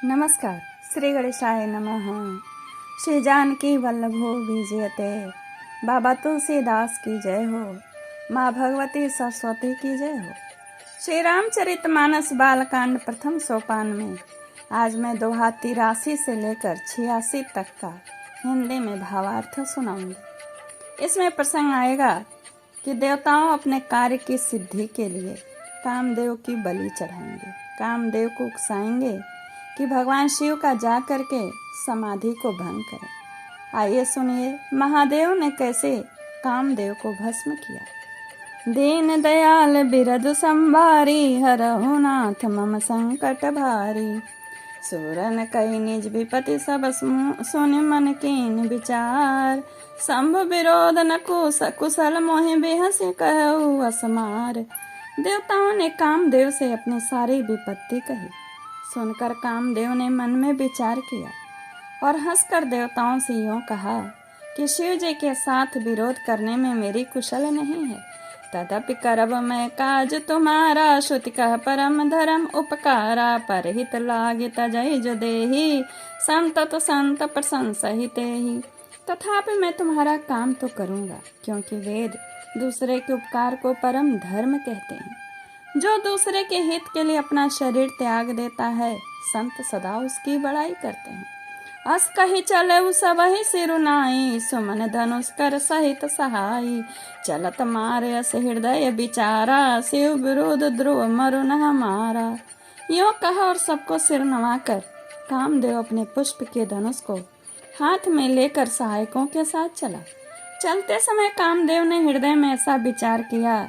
नमस्कार। श्री गणेशाय नमः। श्री जानकी वल्लभो विजयते। बाबा तुलसीदास की जय हो। माँ भगवती सरस्वती की जय हो। श्री रामचरितमानस बालकांड प्रथम सोपान में आज मैं दोहा 83 से लेकर 86 तक का हिंदी में भावार्थ सुनाऊंगी। इसमें प्रसंग आएगा कि देवताओं अपने कार्य की सिद्धि के लिए कामदेव की बलि चढ़ाएंगे, कामदेव को उकसाएंगे कि भगवान शिव का जा करके समाधि को भंग करें। आइए सुनिए महादेव ने कैसे कामदेव को भस्म किया। दीन दयाल बिरधु संभारी, हरहु नाथ मम संकट भारी। सूरन कई निज विपति सब सुनि मन कीन विचार। शंभु विरोध न कुशल मोहि बिहसि कहु असमार। देवताओं ने कामदेव से अपनी सारी विपत्ति कही। सुनकर कामदेव ने मन में विचार किया और हंसकर देवताओं से यूं कहा कि शिव जी के साथ विरोध करने में मेरी कुशल नहीं है। तदपि करब मैं काज तुम्हारा, श्रुति कह परम धर्म उपकारा। परहित लागे तजय जो देही, संतत संत प्रशंसहिते ही। तथापि मैं तुम्हारा काम तो करूँगा, क्योंकि वेद दूसरे के उपकार को परम धर्म कहते हैं। जो दूसरे के हित के लिए अपना शरीर त्याग देता है, संत सदा उसकी बड़ाई करते हैं। अस कही चले सबहि सिरुनाई, सुमन धनुष कर सहित सहाई। चलत मारे अस हृदय विचारा, शिव विरोध ध्रुव मरुन हमारा। यो कहा और सबको सिर नवाकर कामदेव अपने पुष्प के धनुष को हाथ में लेकर सहायकों के साथ चला। चलते समय कामदेव ने हृदय में ऐसा विचार किया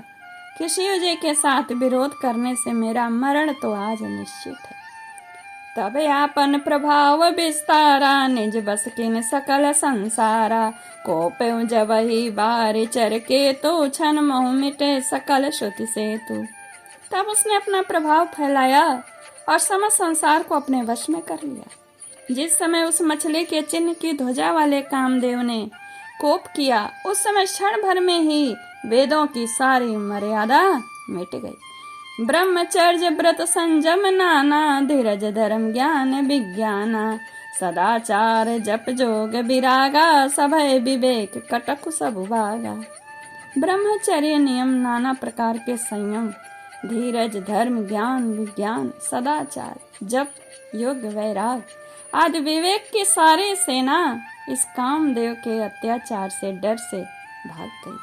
कि शिव जी के साथ विरोध करने से मेरा मरण तो आज निश्चित है। तब आपन प्रभाव विस्तारा, निज बस किन सकल संसारा। कोपे जबहि बार चर के तो, छन मोह मिटे सकल श्रुति से तू। तब उसने अपना प्रभाव फैलाया और समस्त संसार को अपने वश में कर लिया। जिस समय उस मछली के चिन्ह की ध्वजा वाले कामदेव ने कोप किया, उस समय क्षण भर में ही वेदों की सारी मर्यादा मिट गई। ब्रह्मचर्य व्रत संयम नाना, धीरज धर्म ज्ञान विज्ञाना। सदाचार जप जोग विरागा, सभय विवेक कटक सब भागा। ब्रह्मचर्य नियम, नाना प्रकार के संयम, धीरज धर्म ज्ञान विज्ञान, सदाचार जप योग वैराग आदि विवेक की सारी सेना इस कामदेव के अत्याचार से डर से भाग गई।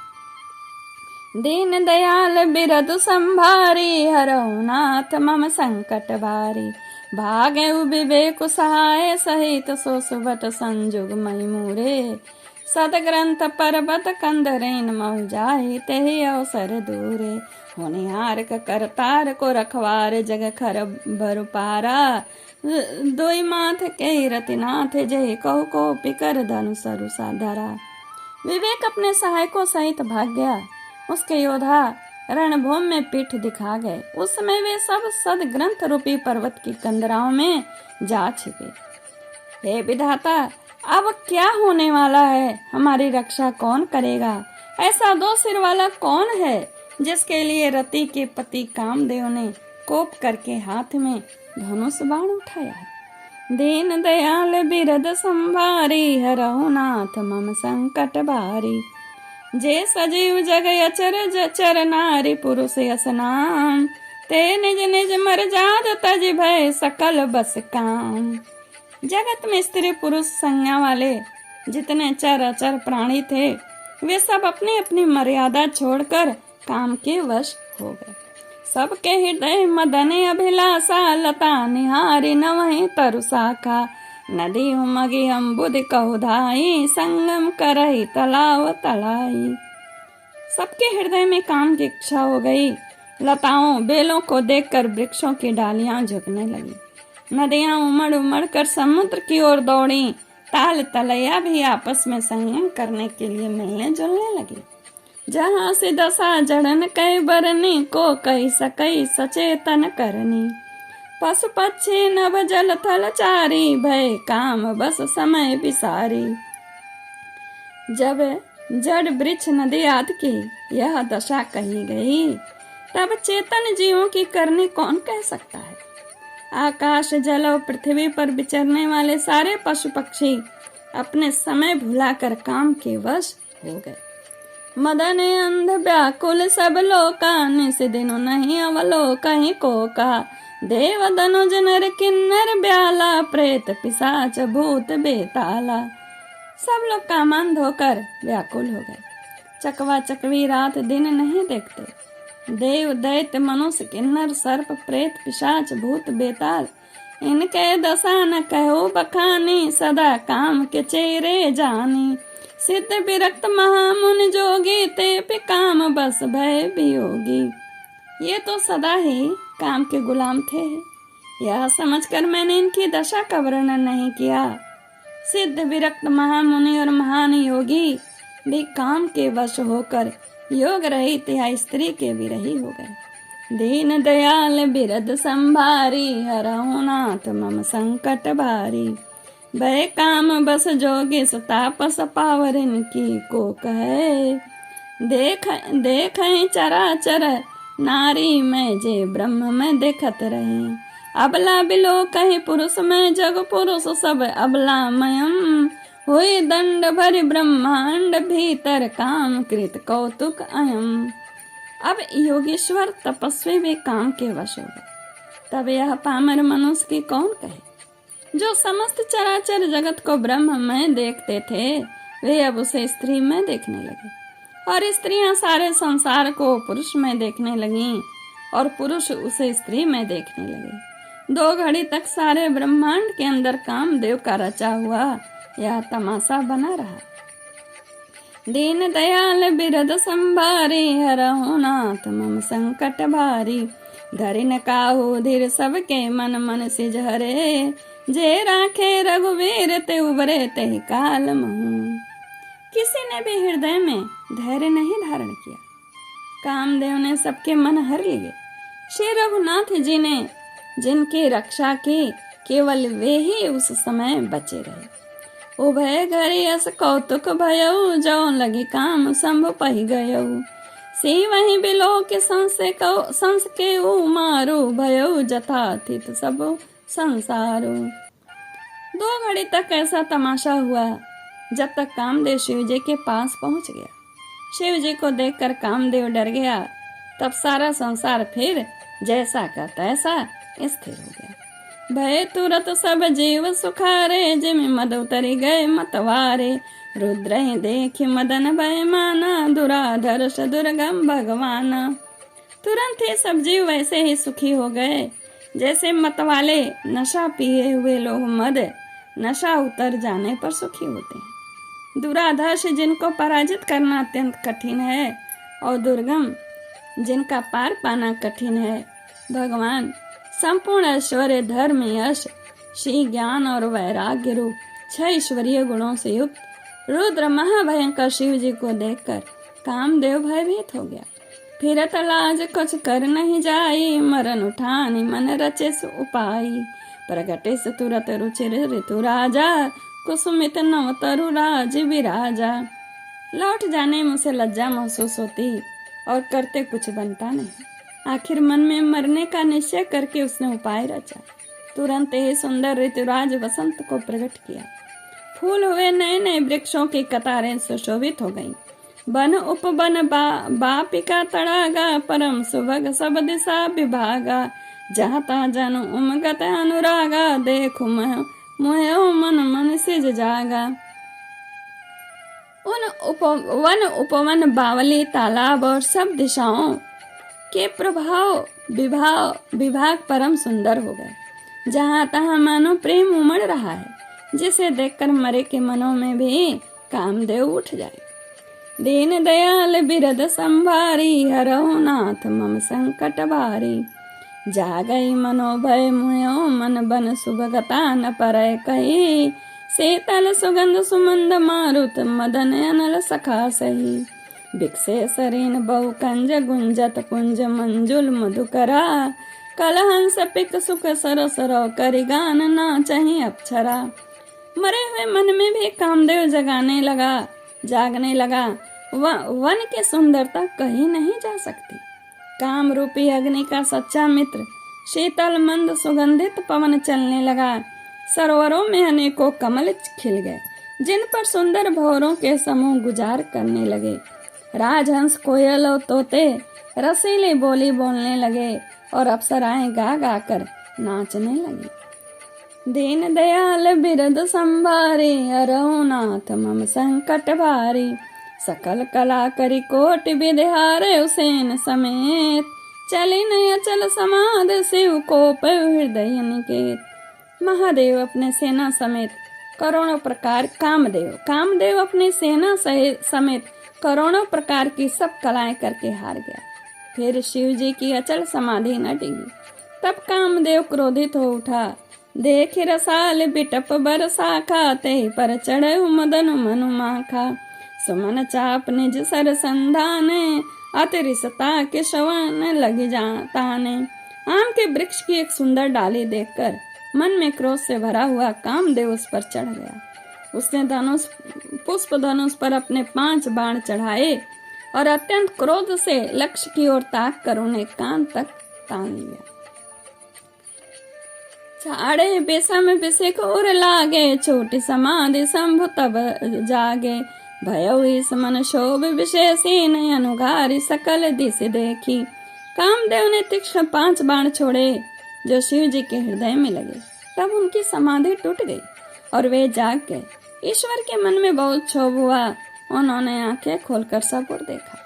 दीन दयाल बिरधु संभारी, हरहु नाथ मम संकट भारी। भागे विवेक सहाय सहित, सो सुबत संजुग मई मूरे। सदग्रंथ पर्वत कंदरेन महु जाहि, तेहि अवसर दूरे। होनिहार करतार को रखवार, जग खर भरु पारा। दोई माथ के रतिनाथ, जय कहु को पिकर धनु सरु साधरा। विवेक अपने सहायकों सहित भाग गया। उसके योद्धा रणभूमि में पीठ दिखा गए। उस समय वे सब सद ग्रंथ रूपी पर्वत की कंदराओं में जा छिपे। हे विधाता, अब क्या होने वाला है? हमारी रक्षा कौन करेगा? ऐसा दो सिर वाला कौन है जिसके लिए रति के पति कामदेव ने कोप करके हाथ में धनुष बाण उठाया है। दीन दयाल बिरध संभारी, हरहु नाथ मम संकट भारी। जे सजीव जग अचर जचर, नारी पुरुष असनाम। ते निज निज मर्याद तज भय, सकल बस काम। जगत में स्त्री पुरुष संज्ञा वाले जितने चर अचर प्राणी थे, वे सब अपनी अपनी मर्यादा छोड़कर काम के वश हो गए। सबके हृदय मदन अभिलाषा, लता निहारी नवहि तरु शाखा। नदी उमगी अम्बुद कहु धाई, संगम करही तलाव तलाई। सबके हृदय में काम की इच्छा हो गई। लताओं बेलों को देखकर वृक्षों की डालियां झुकने लगी। नदियां उमड़ उमड़ कर समुद्र की ओर दौड़ी। ताल तलैया भी आपस में संयम करने के लिए मिलने जुलने लगी। जहाँ से दशा जड़न कई बरनी, को कही सकई सचेतन करनी। पशु पक्षी नभ जल थल चारी, भय काम बस समय विसारी। जब जड़ वृक्ष नदी आदि की यह दशा कही गई, तब चेतन जीवों की करनी कौन कह सकता है। आकाश जल और पृथ्वी पर विचरने वाले सारे पशु पक्षी अपने समय भुलाकर काम के वश हो गए। मदन अंध व्याकुल सब लोका, निस दिनो नहीं अवलो कहीं कोका। देव दनुज नर किन्नर ब्याला, प्रेत पिशाच भूत बेताला। सब लोग कामंध होकर व्याकुल हो गए। चकवा चकवी रात दिन नहीं देखते। देव दैत्य मनुष्य किन्नर सर्प प्रेत पिशाच भूत बेताल, इनके दशा न कहो बखानी। सदा काम के चेहरे जानी। सिद्ध विरक्त महामुनि जोगी, ते पे काम बस भय वियोगी। ये तो सदा ही काम के गुलाम थे, यह समझकर मैंने इनकी दशा का वर्णन नहीं किया। सिद्ध विरक्त महामुनि और महान योगी भी काम के वश होकर योग रहित या स्त्री के विरही हो गए। दीन दयाल बिरद संभारी, हरहु नाथ मम संकट भारी। भय काम बस जोगी सुतापस पावर, इनकी को कहे। देख चराचर नारी में जे ब्रह्म में देखत रहे। अबला बिलो कहीं पुरुष में जग पुरुष सब अबला मयम। हुई दंड भरि ब्रह्मांड भीतर, काम कृत कौतुक अयम। अब योगेश्वर तपस्वी भी काम के वश हो गए। तब यह पामर मनुष्य की कौन कहे, जो समस्त चराचर जगत को ब्रह्म में देखते थे, वे अब उसे स्त्री में देखने लगे। और स्त्रियां सारे संसार को पुरुष में देखने लगीं, और पुरुष उसे स्त्री में देखने लगे। 2 घड़ी तक सारे ब्रह्मांड के अंदर कामदेव का रचा हुआ यह तमाशा बना रहा। दीन दयाल बिरद संभारी, हरहु नाथ मम संकट भारी। धरि न काहू धीर सबके मन, मन सिज हरे। जे राखे रघुवीर, ते उबरे ते काल महू। किसी ने भी हृदय में धैर्य नहीं धारण किया। कामदेव ने सबके मन हर लिए। श्री रघुनाथ जी ने जिनकी रक्षा की, केवल वे ही उस समय बचे रहे। उभय घरी अस कौतुक भयऊ, जो लगी काम संभ पही गयऊ। सी वही बिलो के संस के मारू, भयऊ जथाथित सब संसारो। 2 घड़ी तक ऐसा तमाशा हुआ, जब तक कामदेव शिव जी के पास पहुंच गया। शिव जी को देखकर कामदेव डर गया। तब सारा संसार फिर जैसा का तैसा स्थिर हो गया। भय तुरत सब जीव सुखारे, जिम मद उतरी गए मतवारे। रुद्र देख मदन भय माना, दुराधर्ष दुर्गम भगवाना। तुरंत ही सब जीव वैसे ही सुखी हो गए, जैसे मतवाले नशा पिए हुए लोग मद नशा उतर जाने पर सुखी होते हैं। दुराधर्ष जिनको पराजित करना अत्यंत कठिन है, और दुर्गम जिनका पार पाना कठिन है, भगवान संपूर्ण ऐश्वर्य धर्म यश श्री ज्ञान और वैराग्य रूप 6 ईश्वरीय गुणों से युक्त रुद्र महाभयंकर शिव जी को देखकर कामदेव भयभीत हो गया। फिरत लाज कुछ कर नहीं जाई, मरण उठानी मन रचे उपाई। प्रगटे से तुरत रुचिर ऋतु राजा, कुसुमित नव तरु राज विराजा। लौट जाने में उसे लज्जा महसूस होती और करते कुछ बनता नहीं। आखिर मन में मरने का निश्चय करके उसने उपाय रचा। तुरंत ही सुंदर ऋतुराज वसंत को प्रकट किया। फूल हुए नए नए वृक्षों की कतारें सुशोभित हो गईं। बन उपवन बापिका तड़ागा, परम सुभग सब दिशा विभागा। जहाँ तहाँ जन उमगत अनुरागा, देखो मोह मन मन सिज जागा। वन उपवन बावली तालाब और सब दिशाओं के विभाग परम सुंदर हो गए। जहाँ तहाँ मानो प्रेम उमड़ रहा है, जिसे देखकर मरे के मनों में भी कामदेव उठ जाए। दीन दयाल बिरद संभारी, हरहु नाथ मम संकट भारी। जागई मनोभय मुयो, मन बन सुभगता न परय कही। शीतल सुगंध सुमंद मारुत, मदन अनल सखा सही। बिकसे सरीन बहु कंज, गुंजत पुंज मंजुल मधुकरा। कलहंस पिक सुख सरो सरो, करि गान नाचहि अप्सरा। मरे हुए मन में भी कामदेव जागने लगा। वन की सुंदरता कहीं नहीं जा सकती। काम रूपी अग्नि का सच्चा मित्र शीतल मंद सुगंधित पवन चलने लगा। सरोवरों में अनेकों कमल खिल गए, जिन पर सुंदर भंवरों के समूह गुजार करने लगे। राजहंस, कोयल और तोते रसीली बोली बोलने लगे और अप्सराएं गा गा कर नाचने लगी। दीन दयाल बिरद संभारे, अरहुनाथ मम संकट भारी। सकल कला करी कोट विद्हारे, उसेन समेत चली नहीं अचल समाध शिव को हृदय निकेत। महादेव अपने सेना समेत करोड़ों प्रकार कामदेव अपनी सेना समेत करोड़ों प्रकार की सब कलाएं करके हार गया। फिर शिव जी की अचल समाधि न टिकी। तब कामदेव क्रोधित हो उठा। देख रसाल बिटप बरसा खाते पर चढ़े मदन मनु माखा। सुमन चाप निज सर संधाने, अतिरिसता के श्रवण लगी ताने। आम के वृक्ष की एक सुंदर डाली देखकर मन में क्रोध से भरा हुआ कामदेव उस पर चढ़ गया। उसने पुष्प धनुष पर अपने 5 बाण चढ़ाए और अत्यंत क्रोध से लक्ष्य की ओर ताक कर उन्हें कान तक तान लिया। चाड़े बेसम बिसिक उर लागे, छोटी समाधि शंभु तब जागे। भयउ इस मन शोभ विशेषीन, अनुगारी सकल दिश देखी। कामदेव ने तीक्ष्ण 5 बाण छोड़े जो शिव जी के हृदय में लगे। तब उनकी समाधि टूट गई और वे जाग गए। ईश्वर के मन में बहुत क्षोभ हुआ। उन्होंने आंखें खोलकर सब ओर देखा।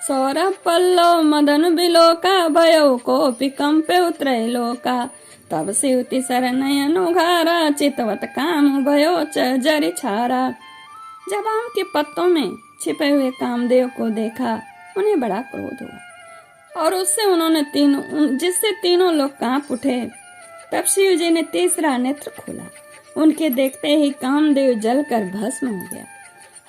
सौरभ पल्लव मदन बिलोका, भयउ कोपि कंपे उतरे लोका। तब शिव तिसर नयन उघारा, चितवत काम भयो जरि छारा। जब आम के पत्तों में छिपे हुए कामदेव को देखा, उन्हें बड़ा क्रोध हुआ और जिससे तीनों लोग कांप उठे। तब शिव जी ने तीसरा नेत्र खोला। उनके देखते ही कामदेव जलकर भस्म हो गया।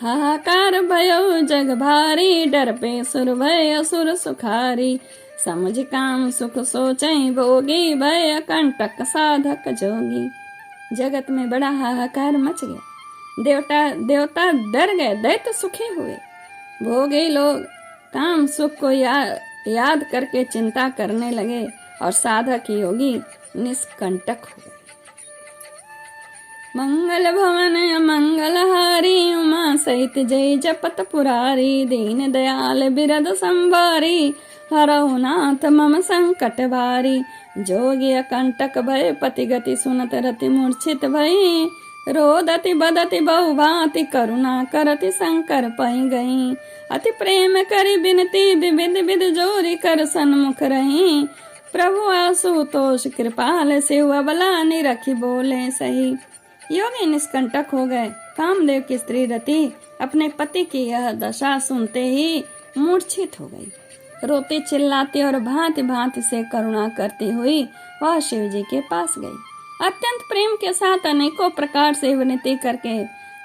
हाहाकार भयो जग भारी, डर पे सुर भय असुर सुखारी। समुझ काम सुख सोचई भोगी, भय कंटक साधक जोगी। जगत में बड़ा हाहाकार मच गया। देवता डर गए, दैत्य सुखी हुए। भोगी लोग काम सुख को याद करके चिंता करने लगे और साधक योगी निष्कंटक हो गए। मंगल भवन मंगल हारी, उमा सहित जय जपत पुरारी। दीन दयाल बिरद संभारी, हरहुनाथ मम संकट भारी। जोगी कंटक भय पति गति, सुनत रति मूर्छित भई। रोदति बदति बहु भांति, करुणा करति शंकर पई गई। अति प्रेम करी बिनती, विविध विध जोरी कर सन्मुख रही। प्रभु आशुतोष कृपाल, शिव अबला निरखी बोले सही। योगी निष्कंटक हो गए। कामदेव की स्त्री रति अपने पति की यह दशा सुनते ही मूर्छित हो गई। रोती चिल्लाती और भांति भांति से करुणा करती हुई वह शिव जी के पास गई। अत्यंत प्रेम के साथ अनेकों प्रकार से विनती करके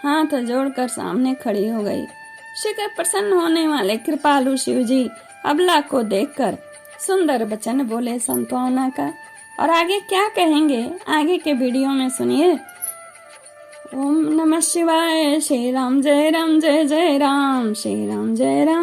हाथ जोड़कर सामने खड़ी हो गई। शीघ्र प्रसन्न होने वाले कृपालु शिव जी अबला को देखकर सुंदर वचन बोले सांत्वना का। और आगे क्या कहेंगे आगे के वीडियो में सुनिए। ओम नमः शिवाय। श्री राम जय राम जय जय राम। श्री राम जय राम।